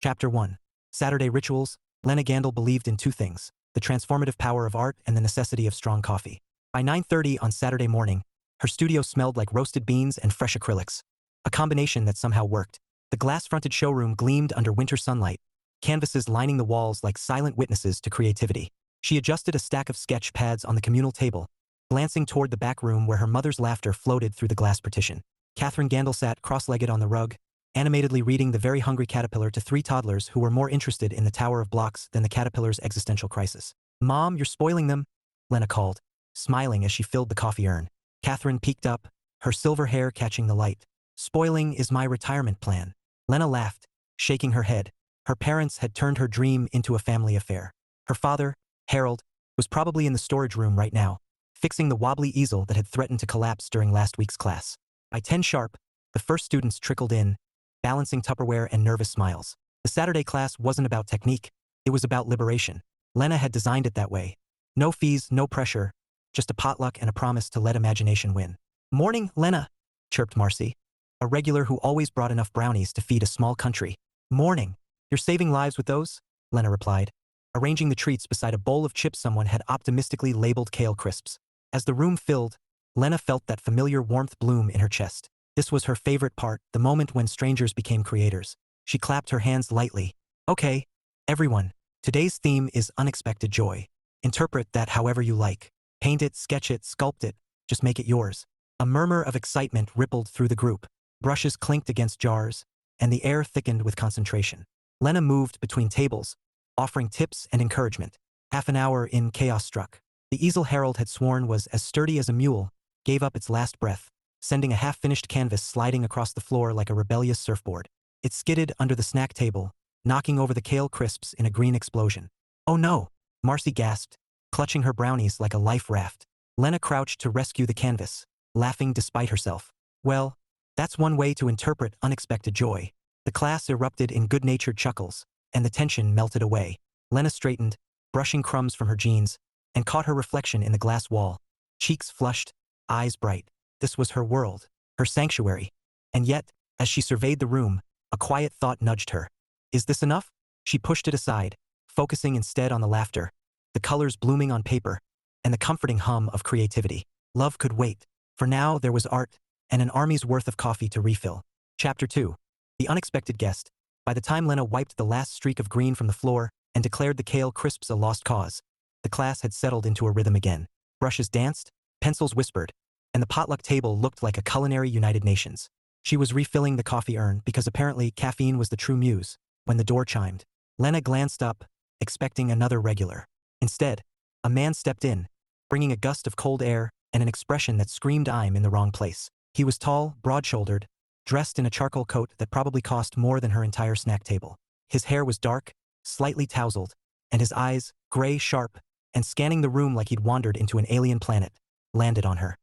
Chapter 1. Saturday Rituals. Lenna Gandle believed in two things: the transformative power of art and the necessity of strong coffee. By 9:30 on Saturday morning, her studio smelled like roasted beans and fresh acrylics, a combination that somehow worked. The glass-fronted showroom gleamed under winter sunlight, canvases lining the walls like silent witnesses to creativity. She adjusted a stack of sketch pads on the communal table, glancing toward the back room where her mother's laughter floated through the glass partition. Catherine Gandle sat cross-legged on the rug, animatedly reading The Very Hungry Caterpillar to three toddlers who were more interested in the Tower of Blocks than the caterpillar's existential crisis. "Mom, you're spoiling them," Lenna called, smiling as she filled the coffee urn. Catherine peeked up, her silver hair catching the light. "Spoiling is my retirement plan." Lenna laughed, shaking her head. Her parents had turned her dream into a family affair. Her father, Harold, was probably in the storage room right now, fixing the wobbly easel that had threatened to collapse during last week's class. By 10 sharp, the first students trickled in, balancing Tupperware and nervous smiles. The Saturday class wasn't about technique, it was about liberation. Lenna had designed it that way. No fees, no pressure, just a potluck and a promise to let imagination win. "Morning, Lenna," chirped Marcy, a regular who always brought enough brownies to feed a small country. "Morning. You're saving lives with those?" Lenna replied, arranging the treats beside a bowl of chips someone had optimistically labeled kale crisps. As the room filled, Lenna felt that familiar warmth bloom in her chest. This was her favorite part, the moment when strangers became creators. She clapped her hands lightly. "Okay, everyone, today's theme is unexpected joy. Interpret that however you like. Paint it, sketch it, sculpt it, just make it yours." A murmur of excitement rippled through the group. Brushes clinked against jars, and the air thickened with concentration. Lenna moved between tables, offering tips and encouragement. Half an hour in, chaos struck. The easel Harold had sworn was as sturdy as a mule gave up its last breath, sending a half-finished canvas sliding across the floor like a rebellious surfboard. It skidded under the snack table, knocking over the kale crisps in a green explosion. "Oh no!" Marcy gasped, clutching her brownies like a life raft. Lenna crouched to rescue the canvas, laughing despite herself. "Well, that's one way to interpret unexpected joy." The class erupted in good-natured chuckles, and the tension melted away. Lenna straightened, brushing crumbs from her jeans, and caught her reflection in the glass wall. Cheeks flushed, eyes bright. This was her world, her sanctuary. And yet, as she surveyed the room, a quiet thought nudged her. Is this enough? She pushed it aside, focusing instead on the laughter, the colors blooming on paper, and the comforting hum of creativity. Love could wait. For now, there was art, and an army's worth of coffee to refill. Chapter 2. The Unexpected Guest. By the time Lenna wiped the last streak of green from the floor and declared the kale crisps a lost cause, the class had settled into a rhythm again. Brushes danced, pencils whispered, and the potluck table looked like a culinary United Nations. She was refilling the coffee urn because apparently caffeine was the true muse, when the door chimed. Lenna glanced up, expecting another regular. Instead, a man stepped in, bringing a gust of cold air and an expression that screamed I'm in the wrong place. He was tall, broad-shouldered, dressed in a charcoal coat that probably cost more than her entire snack table. His hair was dark, slightly tousled, and his eyes, gray, sharp, and scanning the room like he'd wandered into an alien planet, landed on her.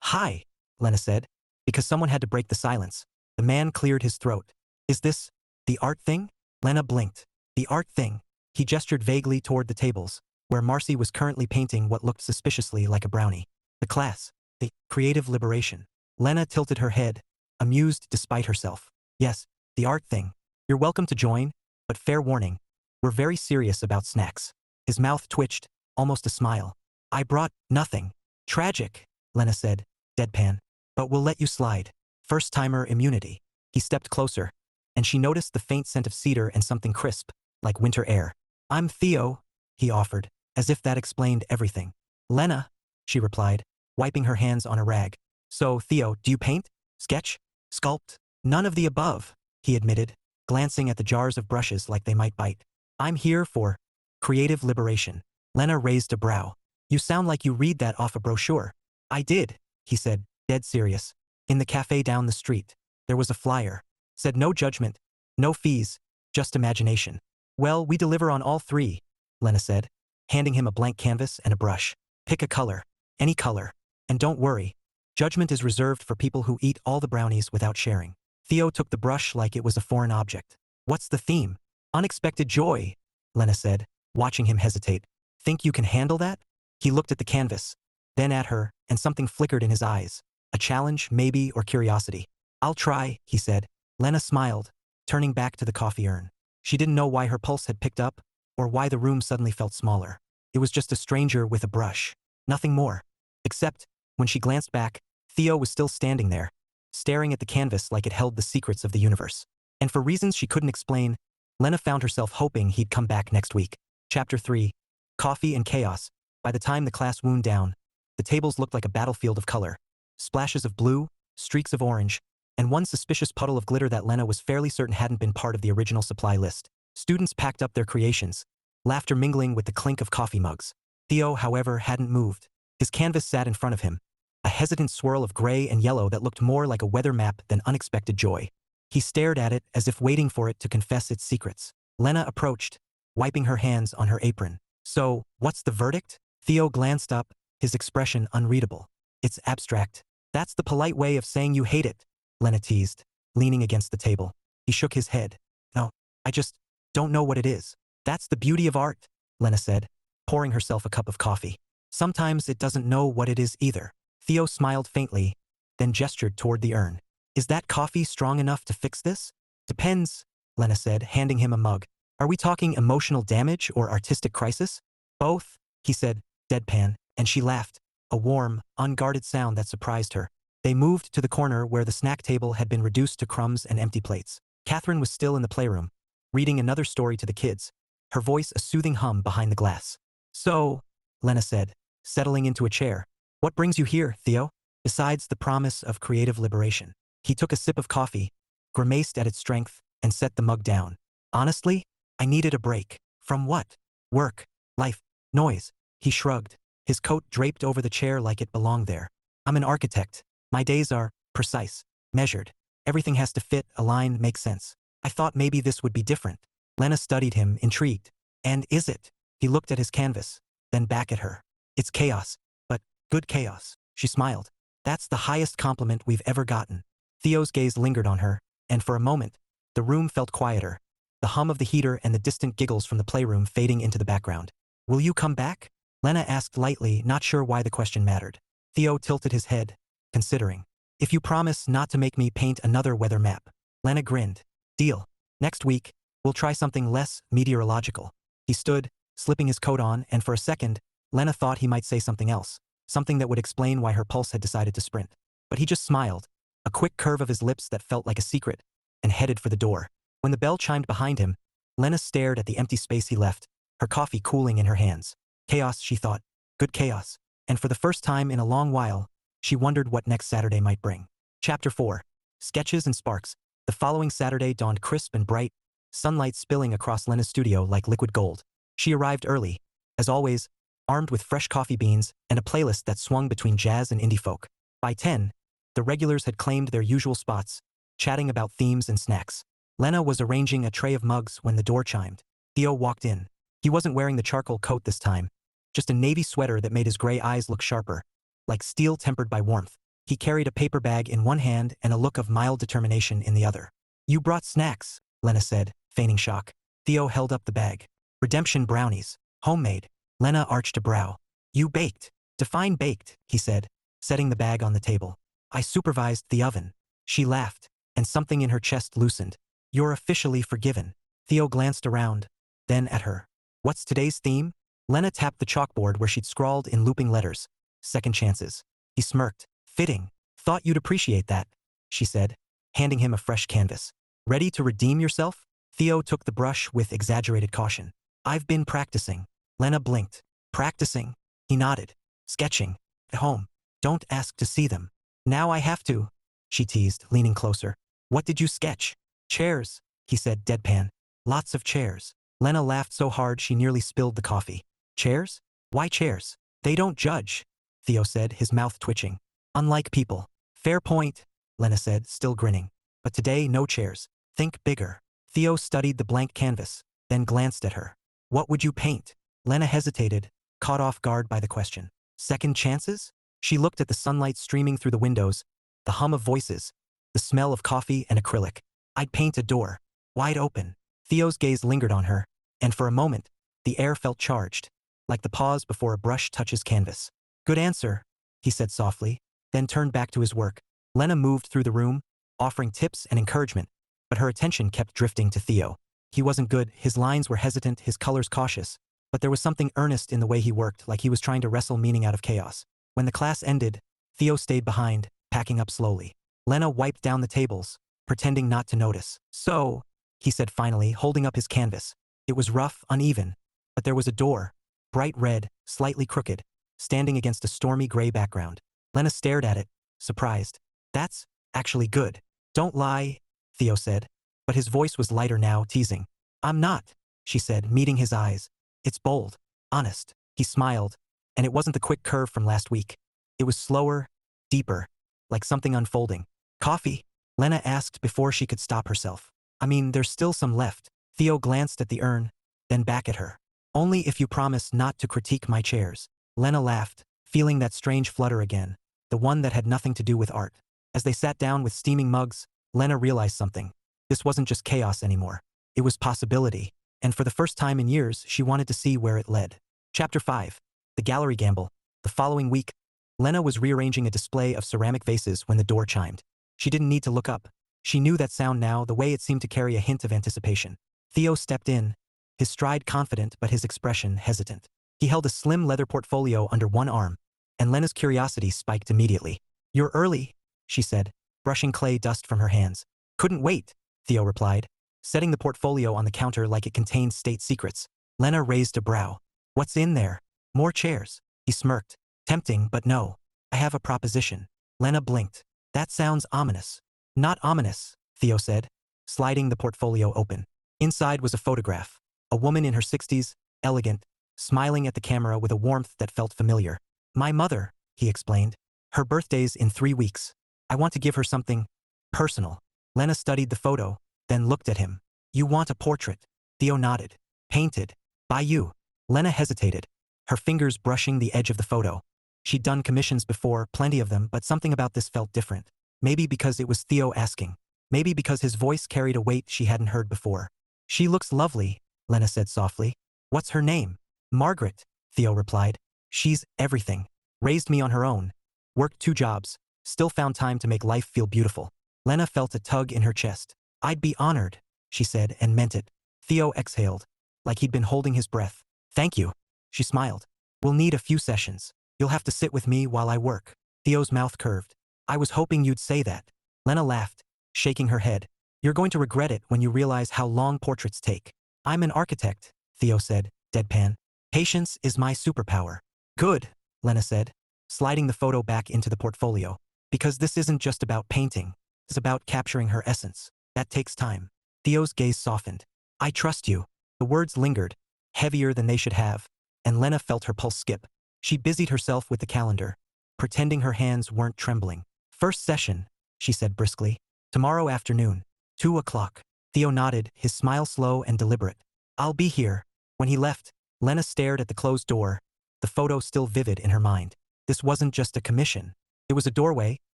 Hi," Lenna said, because someone had to break the silence. The man cleared his throat. "Is this the art thing?" Lenna blinked. "The art thing." He gestured vaguely toward the tables, where Marcy was currently painting what looked suspiciously like a brownie. "The class. The creative liberation." Lenna tilted her head, amused despite herself. "Yes, the art thing. You're welcome to join, but fair warning, we're very serious about snacks." His mouth twitched, almost a smile. "I brought nothing. Tragic," Lenna said, deadpan. "But we'll let you slide. First-timer immunity." He stepped closer, and she noticed the faint scent of cedar and something crisp, like winter air. "I'm Theo," he offered, as if that explained everything. "Lenna," she replied, wiping her hands on a rag. "So, Theo, do you paint? Sketch? Sculpt?" "None of the above," he admitted, glancing at the jars of brushes like they might bite. "I'm here for creative liberation." Lenna raised a brow. "You sound like you read that off a brochure." "I did," he said, dead serious. "In the cafe down the street. There was a flyer. Said no judgment, no fees, just imagination." "Well, we deliver on all three," Lenna said, handing him a blank canvas and a brush. "Pick a color. Any color. And don't worry. Judgment is reserved for people who eat all the brownies without sharing." Theo took the brush like it was a foreign object. "What's the theme?" "Unexpected joy," Lenna said, watching him hesitate. "Think you can handle that?" He looked at the canvas, then at her, and something flickered in his eyes. A challenge, maybe, or curiosity. "I'll try," he said. Lenna smiled, turning back to the coffee urn. She didn't know why her pulse had picked up, or why the room suddenly felt smaller. It was just a stranger with a brush. Nothing more. Except, when she glanced back, Theo was still standing there, staring at the canvas like it held the secrets of the universe. And for reasons she couldn't explain, Lenna found herself hoping he'd come back next week. Chapter 3. Coffee and Chaos. By the time the class wound down, the tables looked like a battlefield of color. Splashes of blue, streaks of orange, and one suspicious puddle of glitter that Lenna was fairly certain hadn't been part of the original supply list. Students packed up their creations, laughter mingling with the clink of coffee mugs. Theo, however, hadn't moved. His canvas sat in front of him, a hesitant swirl of gray and yellow that looked more like a weather map than unexpected joy. He stared at it as if waiting for it to confess its secrets. Lenna approached, wiping her hands on her apron. So, what's the verdict? Theo glanced up, his expression unreadable. It's abstract. That's the polite way of saying you hate it, Lenna teased, leaning against the table. He shook his head. No, I just don't know what it is. That's the beauty of art, Lenna said, pouring herself a cup of coffee. Sometimes it doesn't know what it is either. Theo smiled faintly, then gestured toward the urn. Is that coffee strong enough to fix this? Depends, Lenna said, handing him a mug. Are we talking emotional damage or artistic crisis? Both, he said, deadpan, and she laughed, a warm, unguarded sound that surprised her. They moved to the corner where the snack table had been reduced to crumbs and empty plates. Catherine was still in the playroom, reading another story to the kids, her voice a soothing hum behind the glass. So, Lenna said, settling into a chair. What brings you here, Theo? Besides the promise of creative liberation. He took a sip of coffee, grimaced at its strength, and set the mug down. Honestly, I needed a break. From what? Work, life, noise. He shrugged, his coat draped over the chair like it belonged there. I'm an architect. My days are precise, measured. Everything has to fit, align, make sense. I thought maybe this would be different. Lenna studied him, intrigued. And is it? He looked at his canvas, then back at her. It's chaos, but good chaos. She smiled. That's the highest compliment we've ever gotten. Theo's gaze lingered on her, and for a moment, the room felt quieter, the hum of the heater and the distant giggles from the playroom fading into the background. Will you come back? Lenna asked lightly, not sure why the question mattered. Theo tilted his head, considering. If you promise not to make me paint another weather map. Lenna grinned. Deal. Next week, we'll try something less meteorological. He stood, slipping his coat on, and for a second, Lenna thought he might say something else, something that would explain why her pulse had decided to sprint. But he just smiled, a quick curve of his lips that felt like a secret, and headed for the door. When the bell chimed behind him, Lenna stared at the empty space he left, her coffee cooling in her hands. Chaos, she thought. Good chaos. And for the first time in a long while, she wondered what next Saturday might bring. Chapter 4. Sketches and Sparks. The following Saturday dawned crisp and bright, sunlight spilling across Lenna's studio like liquid gold. She arrived early, as always, armed with fresh coffee beans and a playlist that swung between jazz and indie folk. By 10, the regulars had claimed their usual spots, chatting about themes and snacks. Lenna was arranging a tray of mugs when the door chimed. Theo walked in. He wasn't wearing the charcoal coat this time, just a navy sweater that made his gray eyes look sharper, like steel tempered by warmth. He carried a paper bag in one hand and a look of mild determination in the other. You brought snacks, Lenna said, feigning shock. Theo held up the bag. Redemption brownies. Homemade. Lenna arched a brow. You baked. Define baked, he said, setting the bag on the table. I supervised the oven. She laughed, and something in her chest loosened. You're officially forgiven. Theo glanced around, then at her. What's today's theme? Lenna tapped the chalkboard where she'd scrawled in looping letters. Second chances. He smirked. Fitting. Thought you'd appreciate that, she said, handing him a fresh canvas. Ready to redeem yourself? Theo took the brush with exaggerated caution. I've been practicing. Lenna blinked. Practicing? He nodded. Sketching. At home. Don't ask to see them. Now I have to, she teased, leaning closer. What did you sketch? Chairs, he said deadpan. Lots of chairs. Lenna laughed so hard she nearly spilled the coffee. Chairs? Why chairs? They don't judge, Theo said, his mouth twitching. Unlike people. Fair point, Lenna said, still grinning. But today, no chairs. Think bigger. Theo studied the blank canvas, then glanced at her. What would you paint? Lenna hesitated, caught off guard by the question. Second chances? She looked at the sunlight streaming through the windows, the hum of voices, the smell of coffee and acrylic. I'd paint a door, wide open. Theo's gaze lingered on her, and for a moment, the air felt charged, like the pause before a brush touches canvas. Good answer, he said softly, then turned back to his work. Lenna moved through the room, offering tips and encouragement, but her attention kept drifting to Theo. He wasn't good, his lines were hesitant, his colors cautious, but there was something earnest in the way he worked, like he was trying to wrestle meaning out of chaos. When the class ended, Theo stayed behind, packing up slowly. Lenna wiped down the tables, pretending not to notice. "So," he said finally, holding up his canvas. It was rough, uneven, but there was a door, bright red, slightly crooked, standing against a stormy gray background. Lenna stared at it, surprised. "That's actually good." "Don't lie," Theo said, but his voice was lighter now, teasing. "I'm not," she said, meeting his eyes. "It's bold, honest." He smiled, and it wasn't the quick curve from last week. It was slower, deeper, like something unfolding. "Coffee?" Lenna asked before she could stop herself. "I mean, there's still some left." Theo glanced at the urn, then back at her. "Only if you promise not to critique my chairs." Lenna laughed, feeling that strange flutter again, the one that had nothing to do with art. As they sat down with steaming mugs, Lenna realized something. This wasn't just chaos anymore. It was possibility, and for the first time in years, she wanted to see where it led. Chapter 5. The Gallery Gamble. The following week, Lenna was rearranging a display of ceramic vases when the door chimed. She didn't need to look up. She knew that sound now, the way it seemed to carry a hint of anticipation. Theo stepped in, his stride confident but his expression hesitant. He held a slim leather portfolio under one arm, and Lenna's curiosity spiked immediately. "You're early," she said, brushing clay dust from her hands. "Couldn't wait," Theo replied, setting the portfolio on the counter like it contained state secrets. Lenna raised a brow. "What's in there?" "More chairs," he smirked. "Tempting, but no. I have a proposition." Lenna blinked. "That sounds ominous." "Not ominous," Theo said, sliding the portfolio open. Inside was a photograph. A woman in her 60s, elegant, smiling at the camera with a warmth that felt familiar. "My mother," he explained. "Her birthday's in 3 weeks. I want to give her something personal." Lenna studied the photo, then looked at him. "You want a portrait?" Theo nodded. "Painted. By you." Lenna hesitated, her fingers brushing the edge of the photo. She'd done commissions before, plenty of them, but something about this felt different. Maybe because it was Theo asking. Maybe because his voice carried a weight she hadn't heard before. "She looks lovely," Lenna said softly. "What's her name?" "Margaret," Theo replied. "She's everything. Raised me on her own. Worked 2 jobs. Still found time to make life feel beautiful." Lenna felt a tug in her chest. "I'd be honored," she said, and meant it. Theo exhaled, like he'd been holding his breath. "Thank you," she smiled. "We'll need a few sessions. You'll have to sit with me while I work." Theo's mouth curved. "I was hoping you'd say that." Lenna laughed, shaking her head. "You're going to regret it when you realize how long portraits take." "I'm an architect," Theo said, deadpan. "Patience is my superpower." "Good," Lenna said, sliding the photo back into the portfolio. "Because this isn't just about painting. It's about capturing her essence. That takes time." Theo's gaze softened. "I trust you." The words lingered, heavier than they should have, and Lenna felt her pulse skip. She busied herself with the calendar, pretending her hands weren't trembling. "First session," she said briskly. "Tomorrow afternoon, 2 o'clock." Theo nodded, his smile slow and deliberate. "I'll be here." When he left, Lenna stared at the closed door, the photo still vivid in her mind. This wasn't just a commission. It was a doorway,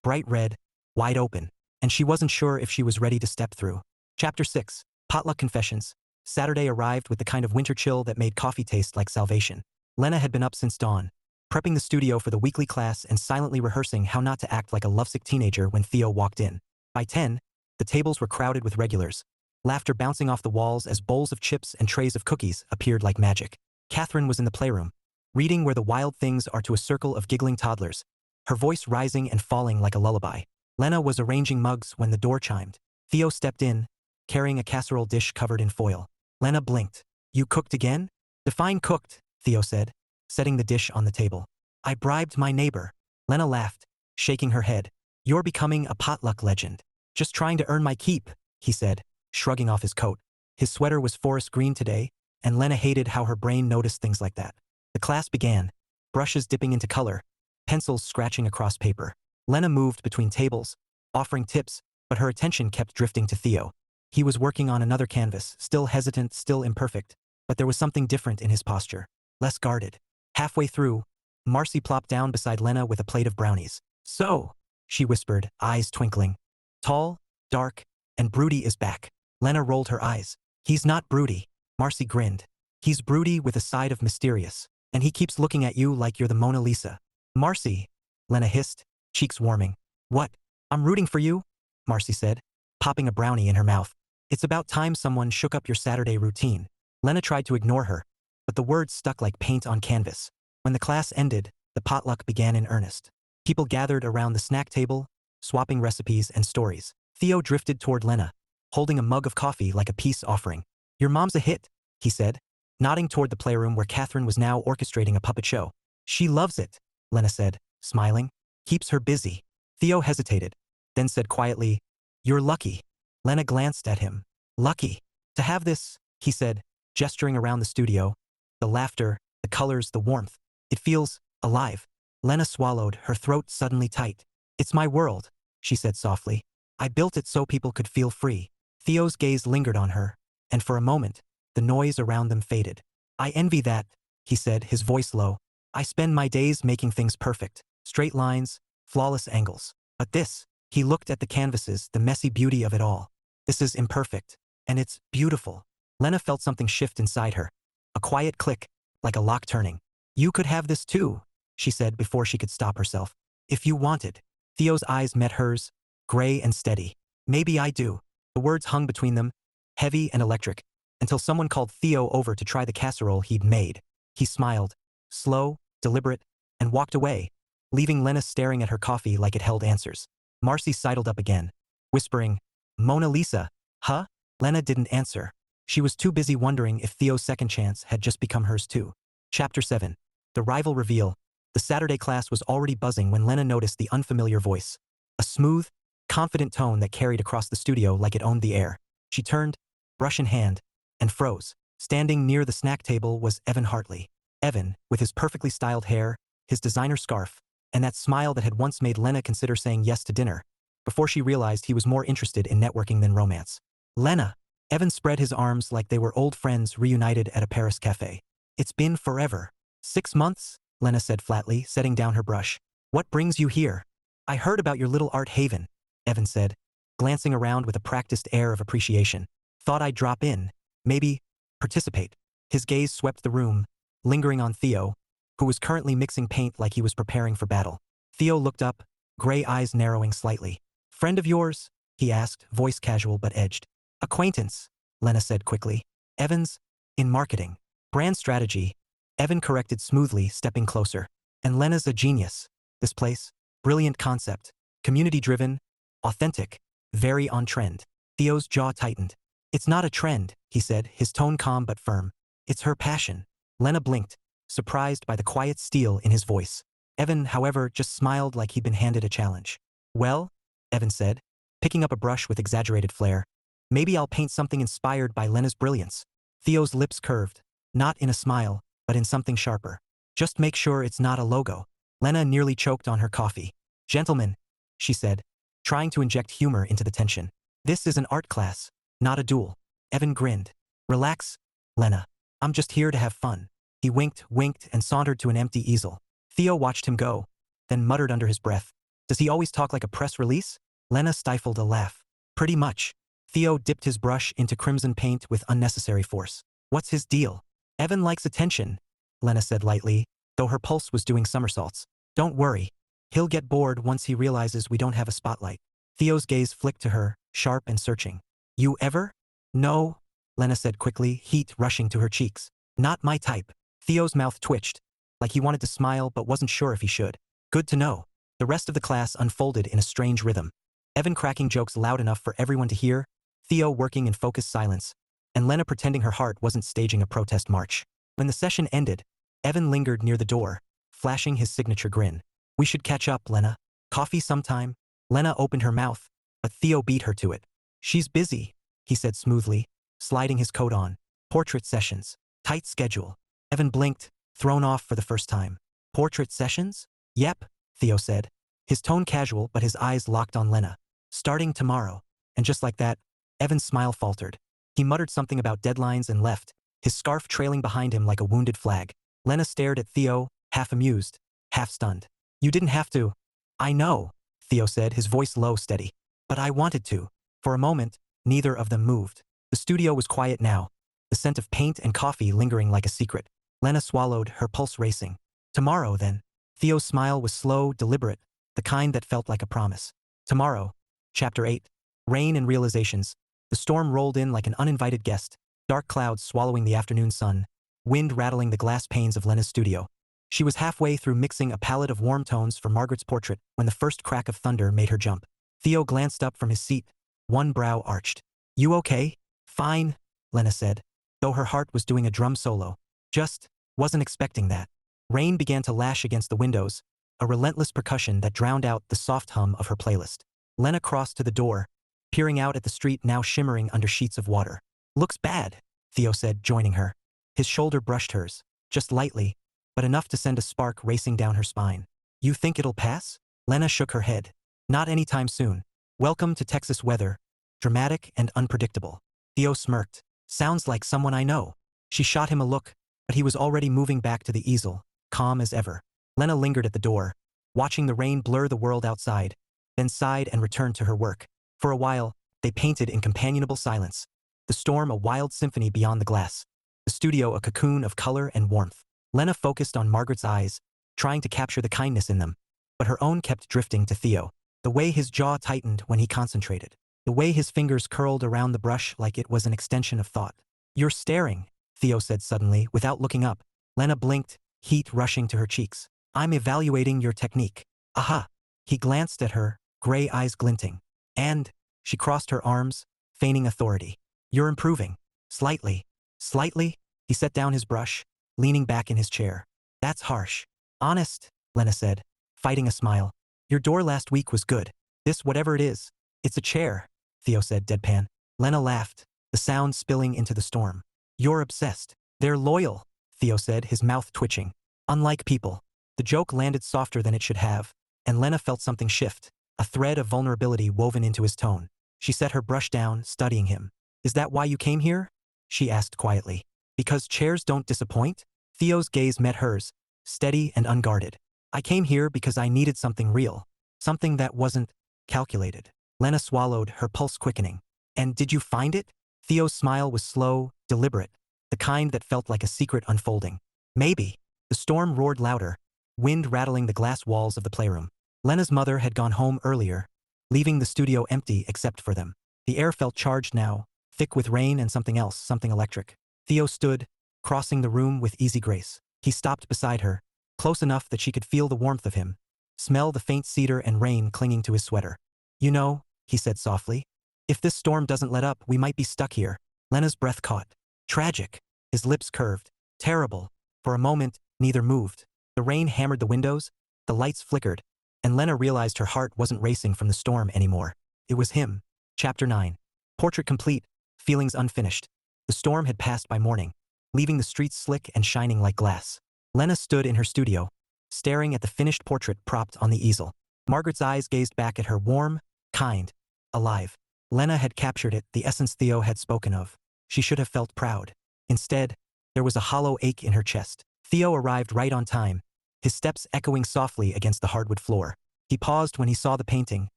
bright red, wide open, and she wasn't sure if she was ready to step through. Chapter 6. Potluck Confessions. Saturday arrived with the kind of winter chill that made coffee taste like salvation. Lenna had been up since dawn, prepping the studio for the weekly class and silently rehearsing how not to act like a lovesick teenager when Theo walked in. By 10, the tables were crowded with regulars, laughter bouncing off the walls as bowls of chips and trays of cookies appeared like magic. Catherine was in the playroom, reading Where the Wild Things Are to a circle of giggling toddlers, her voice rising and falling like a lullaby. Lenna was arranging mugs when the door chimed. Theo stepped in, carrying a casserole dish covered in foil. Lenna blinked. "You cooked again?" "Define cooked," Theo said, setting the dish on the table. "I bribed my neighbor." Lenna laughed, shaking her head. "You're becoming a potluck legend." "Just trying to earn my keep," he said, shrugging off his coat. His sweater was forest green today, and Lenna hated how her brain noticed things like that. The class began, brushes dipping into color, pencils scratching across paper. Lenna moved between tables, offering tips, but her attention kept drifting to Theo. He was working on another canvas, still hesitant, still imperfect, but there was something different in his posture, less guarded. Halfway through, Marcy plopped down beside Lenna with a plate of brownies. "So," she whispered, eyes twinkling. "Tall, dark, and broody is back." Lenna rolled her eyes. "He's not broody," Marcy grinned. "He's broody with a side of mysterious, and he keeps looking at you like you're the Mona Lisa." "Marcy," Lenna hissed, cheeks warming. "What? I'm rooting for you," Marcy said, popping a brownie in her mouth. It's about time someone shook up your Saturday routine. Lenna tried to ignore her, but the words stuck like paint on canvas. When the class ended, the potluck began in earnest. People gathered around the snack table, swapping recipes and stories. Theo drifted toward Lenna, holding a mug of coffee like a peace offering. "Your mom's a hit," he said, nodding toward the playroom where Catherine was now orchestrating a puppet show. "She loves it," Lenna said, smiling. "Keeps her busy." Theo hesitated, then said quietly, "You're lucky." Lenna glanced at him. "Lucky to have this," he said, gesturing around the studio. "The laughter, the colors, the warmth. It feels alive." Lenna swallowed, her throat suddenly tight. "It's my world," she said softly. "I built it so people could feel free." Theo's gaze lingered on her, and for a moment, the noise around them faded. "I envy that," he said, his voice low. "I spend my days making things perfect. Straight lines, flawless angles. But this," he looked at the canvases, the messy beauty of it all. "This is imperfect. And it's beautiful." Lenna felt something shift inside her. A quiet click, like a lock turning. "You could have this too," she said before she could stop herself. "If you wanted." Theo's eyes met hers, gray and steady. "Maybe I do." The words hung between them, heavy and electric, until someone called Theo over to try the casserole he'd made. He smiled, slow, deliberate, and walked away, leaving Lenna staring at her coffee like it held answers. Marcy sidled up again, whispering, "Mona Lisa, huh?" Lenna didn't answer. She was too busy wondering if Theo's second chance had just become hers too. Chapter 7. The rival reveal. The Saturday class was already buzzing when Lenna noticed the unfamiliar voice. A smooth, confident tone that carried across the studio like it owned the air. She turned, brush in hand, and froze. Standing near the snack table was Evan Hartley. Evan, with his perfectly styled hair, his designer scarf, and that smile that had once made Lenna consider saying yes to dinner, before she realized he was more interested in networking than romance. "Lenna." Evan spread his arms like they were old friends reunited at a Paris cafe. "It's been forever." "6 months?" Lenna said flatly, setting down her brush. "What brings you here?" "I heard about your little art haven," Evan said, glancing around with a practiced air of appreciation. "Thought I'd drop in. Maybe participate." His gaze swept the room, lingering on Theo, who was currently mixing paint like he was preparing for battle. Theo looked up, gray eyes narrowing slightly. "Friend of yours?" he asked, voice casual but edged. "Acquaintance," Lenna said quickly. "Evan's in marketing. Brand strategy," Evan corrected smoothly, stepping closer. "And Lenna's a genius. This place, brilliant concept, community-driven, authentic, very on-trend." Theo's jaw tightened. "It's not a trend," he said, his tone calm but firm. "It's her passion." Lenna blinked, surprised by the quiet steel in his voice. Evan, however, just smiled like he'd been handed a challenge. "Well," Evan said, picking up a brush with exaggerated flair, "maybe I'll paint something inspired by Lenna's brilliance." Theo's lips curved, not in a smile, but in something sharper. "Just make sure it's not a logo." Lenna nearly choked on her coffee. "Gentlemen," she said, trying to inject humor into the tension. "This is an art class, not a duel." Evan grinned. "Relax, Lenna. I'm just here to have fun." He winked, and sauntered to an empty easel. Theo watched him go, then muttered under his breath, "Does he always talk like a press release?" Lenna stifled a laugh. "Pretty much." Theo dipped his brush into crimson paint with unnecessary force. "What's his deal?" "Evan likes attention," Lenna said lightly, though her pulse was doing somersaults. "Don't worry. He'll get bored once he realizes we don't have a spotlight." Theo's gaze flicked to her, sharp and searching. "You ever?" "No," Lenna said quickly, heat rushing to her cheeks. "Not my type." Theo's mouth twitched, like he wanted to smile but wasn't sure if he should. "Good to know." The rest of the class unfolded in a strange rhythm. Evan cracking jokes loud enough for everyone to hear, Theo working in focused silence, and Lenna pretending her heart wasn't staging a protest march. When the session ended, Evan lingered near the door, flashing his signature grin. "We should catch up, Lenna. Coffee sometime?" Lenna opened her mouth, but Theo beat her to it. "She's busy," he said smoothly, sliding his coat on. "Portrait sessions. Tight schedule." Evan blinked, thrown off for the first time. "Portrait sessions?" "Yep," Theo said, his tone casual but his eyes locked on Lenna. "Starting tomorrow." And just like that, Evan's smile faltered. He muttered something about deadlines and left, his scarf trailing behind him like a wounded flag. Lenna stared at Theo, half amused, half stunned. "You didn't have to." "I know," Theo said, his voice low, steady. "But I wanted to." For a moment, neither of them moved. The studio was quiet now, the scent of paint and coffee lingering like a secret. Lenna swallowed, her pulse racing. "Tomorrow, then." Theo's smile was slow, deliberate, the kind that felt like a promise. "Tomorrow." Chapter 8. Rain and realizations. The storm rolled in like an uninvited guest, dark clouds swallowing the afternoon sun, wind rattling the glass panes of Lenna's studio. She was halfway through mixing a palette of warm tones for Margaret's portrait when the first crack of thunder made her jump. Theo glanced up from his seat, one brow arched. "You okay?" "Fine," Lenna said, though her heart was doing a drum solo. "Just wasn't expecting that." Rain began to lash against the windows, a relentless percussion that drowned out the soft hum of her playlist. Lenna crossed to the door, peering out at the street now shimmering under sheets of water. "Looks bad," Theo said, joining her. His shoulder brushed hers, just lightly, but enough to send a spark racing down her spine. "You think it'll pass?" Lenna shook her head. "Not anytime soon. Welcome to Texas weather. Dramatic and unpredictable." Theo smirked. "Sounds like someone I know." She shot him a look, but he was already moving back to the easel, calm as ever. Lenna lingered at the door, watching the rain blur the world outside, then sighed and returned to her work. For a while, they painted in companionable silence. The storm a wild symphony beyond the glass. The studio a cocoon of color and warmth. Lenna focused on Margaret's eyes, trying to capture the kindness in them, but her own kept drifting to Theo. The way his jaw tightened when he concentrated. The way his fingers curled around the brush like it was an extension of thought. "You're staring," Theo said suddenly, without looking up. Lenna blinked, heat rushing to her cheeks. "I'm evaluating your technique." "Aha." He glanced at her, gray eyes glinting. "And," she crossed her arms, feigning authority. "You're improving. Slightly." "Slightly?" He set down his brush, leaning back in his chair. "That's harsh." "Honest," Lenna said, fighting a smile. "Your door last week was good. This whatever it is, it's a chair," Theo said deadpan. Lenna laughed, the sound spilling into the storm. "You're obsessed." "They're loyal," Theo said, his mouth twitching. "Unlike people." The joke landed softer than it should have, and Lenna felt something shift, a thread of vulnerability woven into his tone. She set her brush down, studying him. "Is that why you came here?" she asked quietly. "Because chairs don't disappoint?" Theo's gaze met hers, steady and unguarded. "I came here because I needed something real. Something that wasn't calculated." Lenna swallowed, her pulse quickening. "And did you find it?" Theo's smile was slow, deliberate, the kind that felt like a secret unfolding. "Maybe." The storm roared louder, wind rattling the glass walls of the playroom. Lenna's mother had gone home earlier, leaving the studio empty except for them. The air felt charged now, thick with rain and something else, something electric. Theo stood, crossing the room with easy grace. He stopped beside her, close enough that she could feel the warmth of him, smell the faint cedar and rain clinging to his sweater. "You know," he said softly, "if this storm doesn't let up, we might be stuck here." Lenna's breath caught. Tragic. His lips curved. Terrible. For a moment, neither moved. The rain hammered the windows, the lights flickered, and Lenna realized her heart wasn't racing from the storm anymore. It was him. Chapter 9. Portrait complete, feelings unfinished. The storm had passed by morning, leaving the streets slick and shining like glass. Lenna stood in her studio, staring at the finished portrait propped on the easel. Margaret's eyes gazed back at her, warm, kind, alive. Lenna had captured it, the essence Theo had spoken of. She should have felt proud. Instead, there was a hollow ache in her chest. Theo arrived right on time, his steps echoing softly against the hardwood floor. He paused when he saw the painting,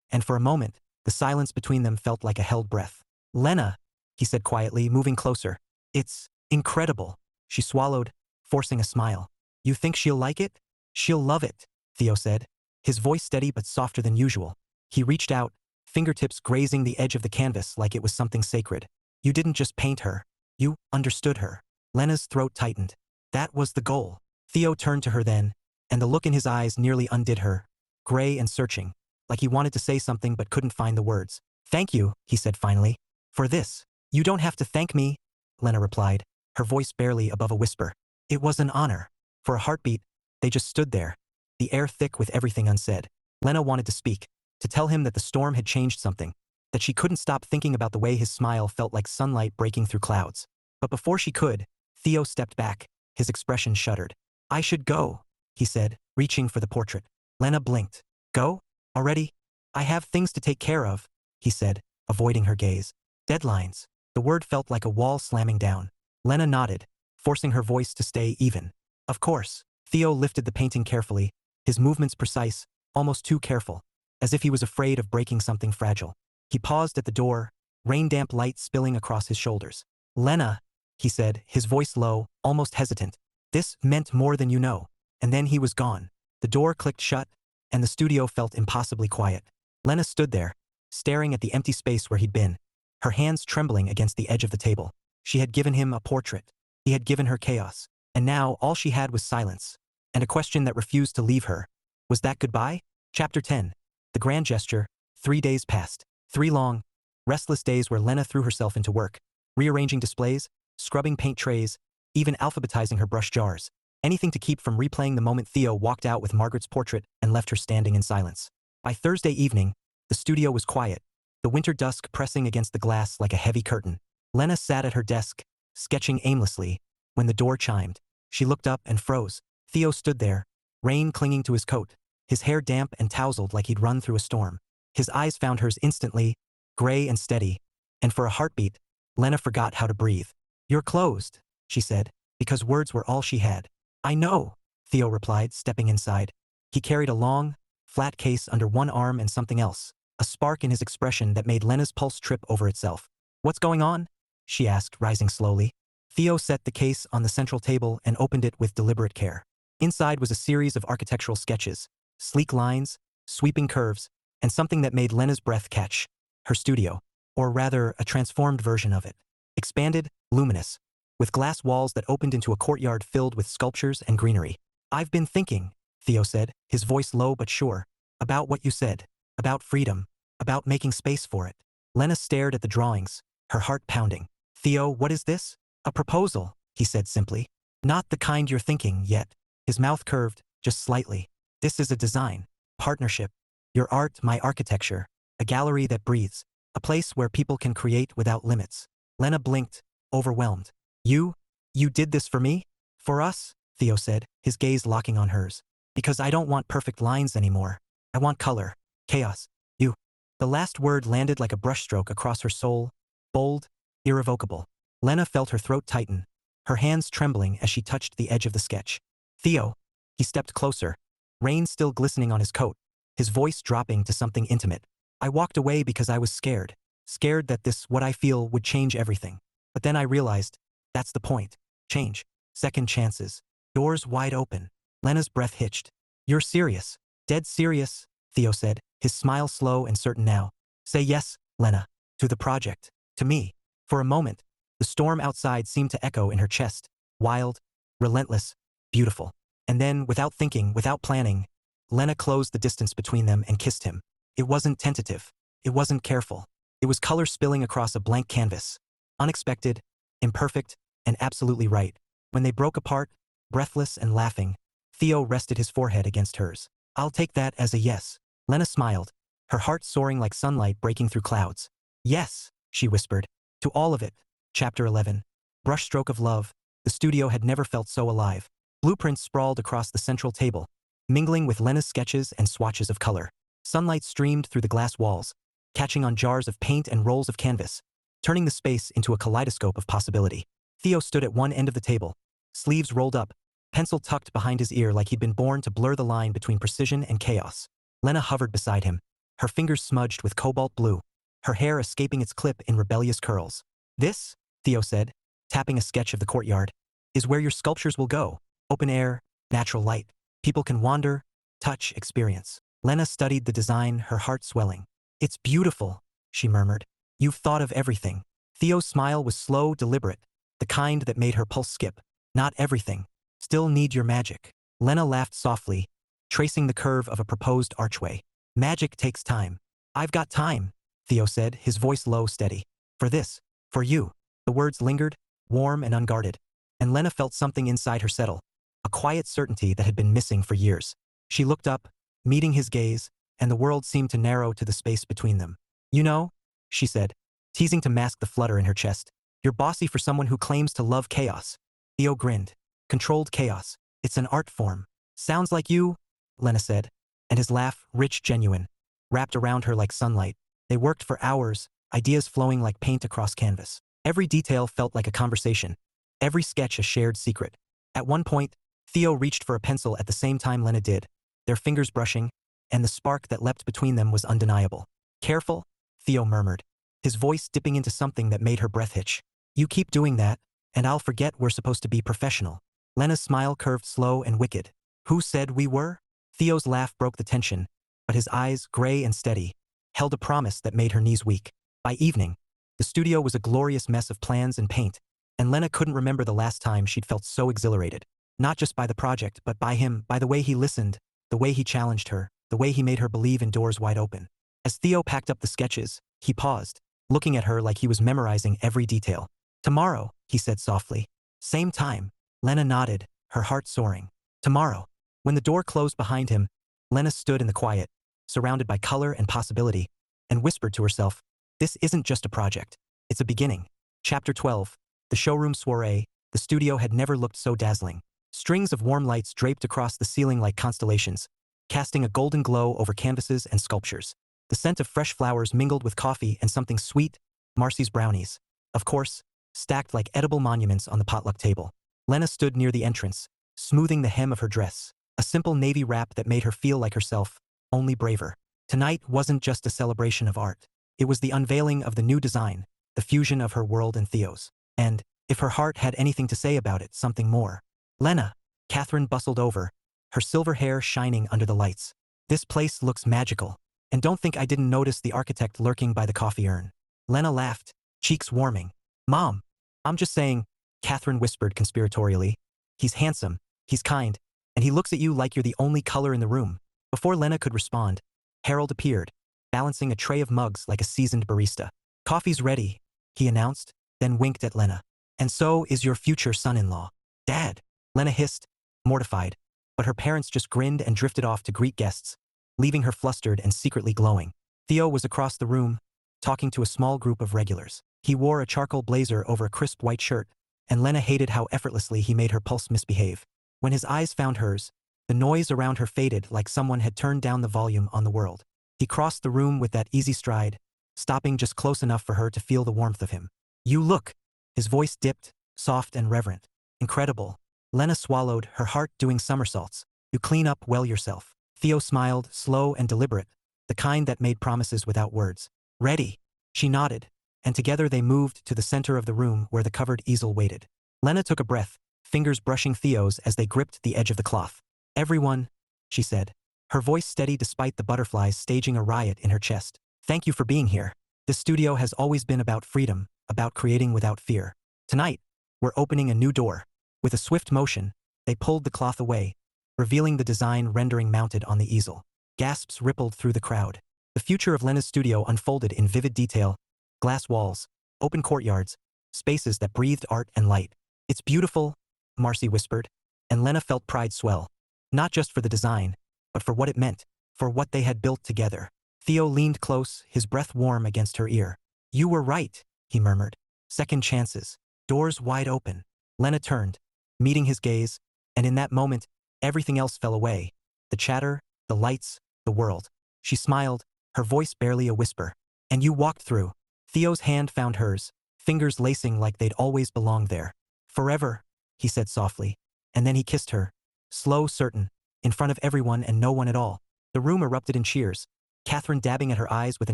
and for a moment, the silence between them felt like a held breath. "Lenna," he said quietly, moving closer. "It's incredible." She swallowed, forcing a smile. "You think she'll like it?" "She'll love it," Theo said, his voice steady but softer than usual. He reached out, fingertips grazing the edge of the canvas like it was something sacred. "You didn't just paint her. You understood her." Lenna's throat tightened. That was the goal. Theo turned to her then, and the look in his eyes nearly undid her, gray and searching, like he wanted to say something but couldn't find the words. "Thank you," he said finally, "for this." "You don't have to thank me," Lenna replied, her voice barely above a whisper. "It was an honor." For a heartbeat, they just stood there, the air thick with everything unsaid. Lenna wanted to speak, to tell him that the storm had changed something, that she couldn't stop thinking about the way his smile felt like sunlight breaking through clouds. But before she could, Theo stepped back, his expression shuddered. "I should go," he said, reaching for the portrait. Lenna blinked. "Go? Already? I have things to take care of," he said, avoiding her gaze. "Deadlines." The word felt like a wall slamming down. Lenna nodded, forcing her voice to stay even. "Of course." Theo lifted the painting carefully, his movements precise, almost too careful, as if he was afraid of breaking something fragile. He paused at the door, rain-damp light spilling across his shoulders. "Lenna," he said, his voice low, almost hesitant. "This meant more than you know." And then he was gone. The door clicked shut, and the studio felt impossibly quiet. Lenna stood there, staring at the empty space where he'd been, her hands trembling against the edge of the table. She had given him a portrait. He had given her chaos. And now all she had was silence. And a question that refused to leave her. Was that goodbye? Chapter 10. The grand gesture. 3 days passed. 3 long, restless days where Lenna threw herself into work, rearranging displays, scrubbing paint trays, even alphabetizing her brush jars. Anything to keep from replaying the moment Theo walked out with Margaret's portrait and left her standing in silence. By Thursday evening, the studio was quiet, the winter dusk pressing against the glass like a heavy curtain. Lenna sat at her desk, sketching aimlessly, when the door chimed. She looked up and froze. Theo stood there, rain clinging to his coat, his hair damp and tousled like he'd run through a storm. His eyes found hers instantly, gray and steady, and for a heartbeat, Lenna forgot how to breathe. "You're closed," she said, because words were all she had. "I know," Theo replied, stepping inside. He carried a long, flat case under one arm and something else, a spark in his expression that made Lenna's pulse trip over itself. "What's going on?" she asked, rising slowly. Theo set the case on the central table and opened it with deliberate care. Inside was a series of architectural sketches, sleek lines, sweeping curves, and something that made Lenna's breath catch. Her studio, or rather a transformed version of it. Expanded, luminous, with glass walls that opened into a courtyard filled with sculptures and greenery. "I've been thinking," Theo said, his voice low but sure, "about what you said, about freedom, about making space for it." Lenna stared at the drawings, her heart pounding. "Theo, what is this?" "A proposal," he said simply. "Not the kind you're thinking yet." His mouth curved, just slightly. "This is a design, partnership. Your art, my architecture, a gallery that breathes, a place where people can create without limits." Lenna blinked, overwhelmed. You did this for me?" "For us," Theo said, his gaze locking on hers. "Because I don't want perfect lines anymore. I want color, chaos, you." The last word landed like a brushstroke across her soul, bold, irrevocable. Lenna felt her throat tighten, her hands trembling as she touched the edge of the sketch. "Theo." He stepped closer, rain still glistening on his coat, his voice dropping to something intimate. "I walked away because I was scared. Scared that this, what I feel, would change everything. But then I realized, that's the point. Change. Second chances. Doors wide open." Lenna's breath hitched. "You're serious." "Dead serious," Theo said, his smile slow and certain now. "Say yes, Lenna. To the project. To me." For a moment, the storm outside seemed to echo in her chest. Wild, relentless, beautiful. And then, without thinking, without planning, Lenna closed the distance between them and kissed him. It wasn't tentative. It wasn't careful. It was color spilling across a blank canvas. Unexpected, imperfect, and absolutely right. When they broke apart, breathless and laughing, Theo rested his forehead against hers. "I'll take that as a yes." Lenna smiled, her heart soaring like sunlight breaking through clouds. "Yes," she whispered. To all of it. Chapter 11. Brushstroke of love. The studio had never felt so alive. Blueprints sprawled across the central table, mingling with Lenna's sketches and swatches of color. Sunlight streamed through the glass walls, catching on jars of paint and rolls of canvas, turning the space into a kaleidoscope of possibility. Theo stood at one end of the table, sleeves rolled up, pencil tucked behind his ear like he'd been born to blur the line between precision and chaos. Lenna hovered beside him, her fingers smudged with cobalt blue, her hair escaping its clip in rebellious curls. "This," Theo said, tapping a sketch of the courtyard, "is where your sculptures will go. Open air, natural light. People can wander, touch, experience." Lenna studied the design, her heart swelling. "It's beautiful," she murmured. "You've thought of everything." Theo's smile was slow, deliberate, the kind that made her pulse skip. "Not everything. Still need your magic." Lenna laughed softly, tracing the curve of a proposed archway. "Magic takes time." "I've got time," Theo said, his voice low, steady. "For this. For you." The words lingered, warm and unguarded, and Lenna felt something inside her settle, a quiet certainty that had been missing for years. She looked up, meeting his gaze, and the world seemed to narrow to the space between them. "You know," she said, teasing to mask the flutter in her chest, "you're bossy for someone who claims to love chaos." Theo grinned. "Controlled chaos. It's an art form." "Sounds like you," Lenna said, and his laugh, rich, genuine, wrapped around her like sunlight. They worked for hours, ideas flowing like paint across canvas. Every detail felt like a conversation, every sketch a shared secret. At one point, Theo reached for a pencil at the same time Lenna did, their fingers brushing, and the spark that leapt between them was undeniable. "Careful," Theo murmured, his voice dipping into something that made her breath hitch. "You keep doing that, and I'll forget we're supposed to be professional." Lenna's smile curved slow and wicked. "Who said we were?" Theo's laugh broke the tension, but his eyes, gray and steady, held a promise that made her knees weak. By evening, the studio was a glorious mess of plans and paint, and Lenna couldn't remember the last time she'd felt so exhilarated. Not just by the project, but by him, by the way he listened, the way he challenged her, the way he made her believe in doors wide open. As Theo packed up the sketches, he paused, looking at her like he was memorizing every detail. "Tomorrow," he said softly. "Same time." Lenna nodded, her heart soaring. Tomorrow. When the door closed behind him, Lenna stood in the quiet, surrounded by color and possibility, and whispered to herself, "This isn't just a project. It's a beginning." Chapter 12. The showroom soiree. The studio had never looked so dazzling. Strings of warm lights draped across the ceiling like constellations, casting a golden glow over canvases and sculptures. The scent of fresh flowers mingled with coffee and something sweet, Marcy's brownies. Of course, stacked like edible monuments on the potluck table. Lenna stood near the entrance, smoothing the hem of her dress, a simple navy wrap that made her feel like herself, only braver. Tonight wasn't just a celebration of art. It was the unveiling of the new design, the fusion of her world and Theo's. And, if her heart had anything to say about it, something more. "Lenna," Catherine bustled over, her silver hair shining under the lights. "This place looks magical. And don't think I didn't notice the architect lurking by the coffee urn." Lenna laughed, cheeks warming. "Mom, I'm just saying," Catherine whispered conspiratorially. "He's handsome, he's kind, and he looks at you like you're the only color in the room." Before Lenna could respond, Harold appeared, balancing a tray of mugs like a seasoned barista. "Coffee's ready," he announced, then winked at Lenna. "And so is your future son-in-law." "Dad," Lenna hissed, mortified, but her parents just grinned and drifted off to greet guests, leaving her flustered and secretly glowing. Theo was across the room, talking to a small group of regulars. He wore a charcoal blazer over a crisp white shirt, and Lenna hated how effortlessly he made her pulse misbehave. When his eyes found hers, the noise around her faded like someone had turned down the volume on the world. He crossed the room with that easy stride, stopping just close enough for her to feel the warmth of him. "You look." His voice dipped, soft and reverent. "Incredible." Lenna swallowed, her heart doing somersaults. "You clean up well yourself." Theo smiled, slow and deliberate, the kind that made promises without words. "Ready." She nodded, and together they moved to the center of the room where the covered easel waited. Lenna took a breath, fingers brushing Theo's as they gripped the edge of the cloth. "Everyone," she said, her voice steady despite the butterflies staging a riot in her chest. "Thank you for being here. This studio has always been about freedom, about creating without fear. Tonight, we're opening a new door." With a swift motion, they pulled the cloth away, revealing the design rendering mounted on the easel. Gasps rippled through the crowd. The future of Lenna's studio unfolded in vivid detail: glass walls, open courtyards, spaces that breathed art and light. "It's beautiful," Marcy whispered, and Lenna felt pride swell. Not just for the design, but for what it meant, for what they had built together. Theo leaned close, his breath warm against her ear. "You were right," he murmured. "Second chances. Doors wide open." Lenna turned, meeting his gaze, and in that moment, everything else fell away. The chatter, the lights, the world. She smiled, her voice barely a whisper. "And you walked through." Theo's hand found hers, fingers lacing like they'd always belonged there. "Forever," he said softly, and then he kissed her, slow, certain, in front of everyone and no one at all. The room erupted in cheers, Catherine dabbing at her eyes with a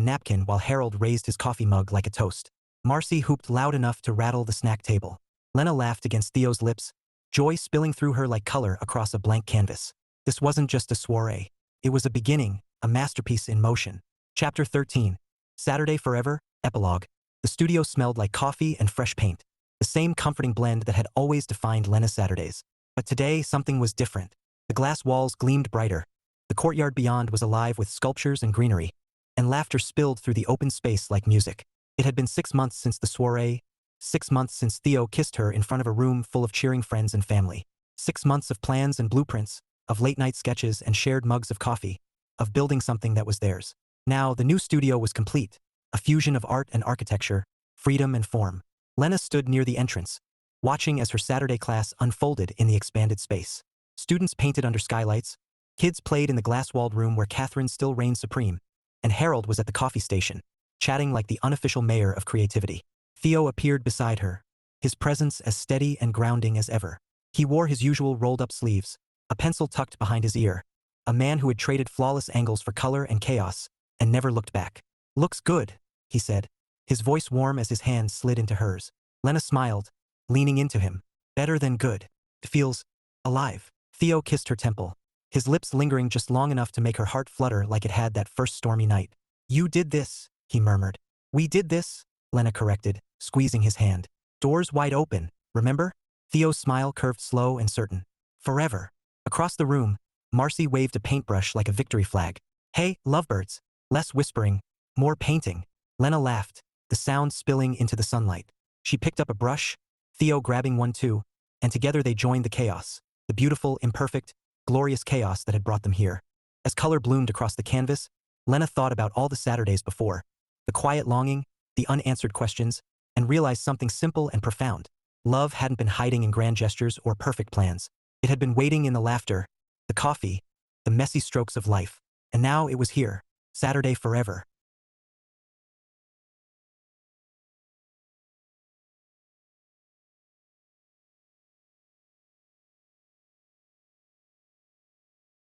napkin while Harold raised his coffee mug like a toast. Marcy hooped loud enough to rattle the snack table. Lenna laughed against Theo's lips, joy spilling through her like color across a blank canvas. This wasn't just a soiree. It was a beginning, a masterpiece in motion. Chapter 13. Saturday Forever, Epilogue. The studio smelled like coffee and fresh paint, the same comforting blend that had always defined Lenna's Saturdays. But today, something was different. The glass walls gleamed brighter. The courtyard beyond was alive with sculptures and greenery, and laughter spilled through the open space like music. It had been 6 months since the soiree, 6 months since Theo kissed her in front of a room full of cheering friends and family. 6 months of plans and blueprints, of late-night sketches and shared mugs of coffee, of building something that was theirs. Now, the new studio was complete, a fusion of art and architecture, freedom and form. Lenna stood near the entrance, watching as her Saturday class unfolded in the expanded space. Students painted under skylights, kids played in the glass-walled room where Catherine still reigned supreme, and Harold was at the coffee station, chatting like the unofficial mayor of creativity. Theo appeared beside her, his presence as steady and grounding as ever. He wore his usual rolled-up sleeves, a pencil tucked behind his ear, a man who had traded flawless angles for color and chaos, and never looked back. "Looks good," he said, his voice warm as his hand slid into hers. Lenna smiled, leaning into him. "Better than good. It feels alive." Theo kissed her temple, his lips lingering just long enough to make her heart flutter like it had that first stormy night. You did this, he murmured. We did this, Lenna corrected, squeezing his hand. Doors wide open, remember? Theo's smile curved slow and certain. Forever. Across the room, Marcy waved a paintbrush like a victory flag. Hey, lovebirds. Less whispering, more painting. Lenna laughed, the sound spilling into the sunlight. She picked up a brush, Theo grabbing one too, and together they joined the chaos, the beautiful, imperfect, glorious chaos that had brought them here. As color bloomed across the canvas, Lenna thought about all the Saturdays before, the quiet longing, the unanswered questions, and realized something simple and profound. Love hadn't been hiding in grand gestures or perfect plans. It had been waiting in the laughter, the coffee, the messy strokes of life. And now it was here, Saturday forever.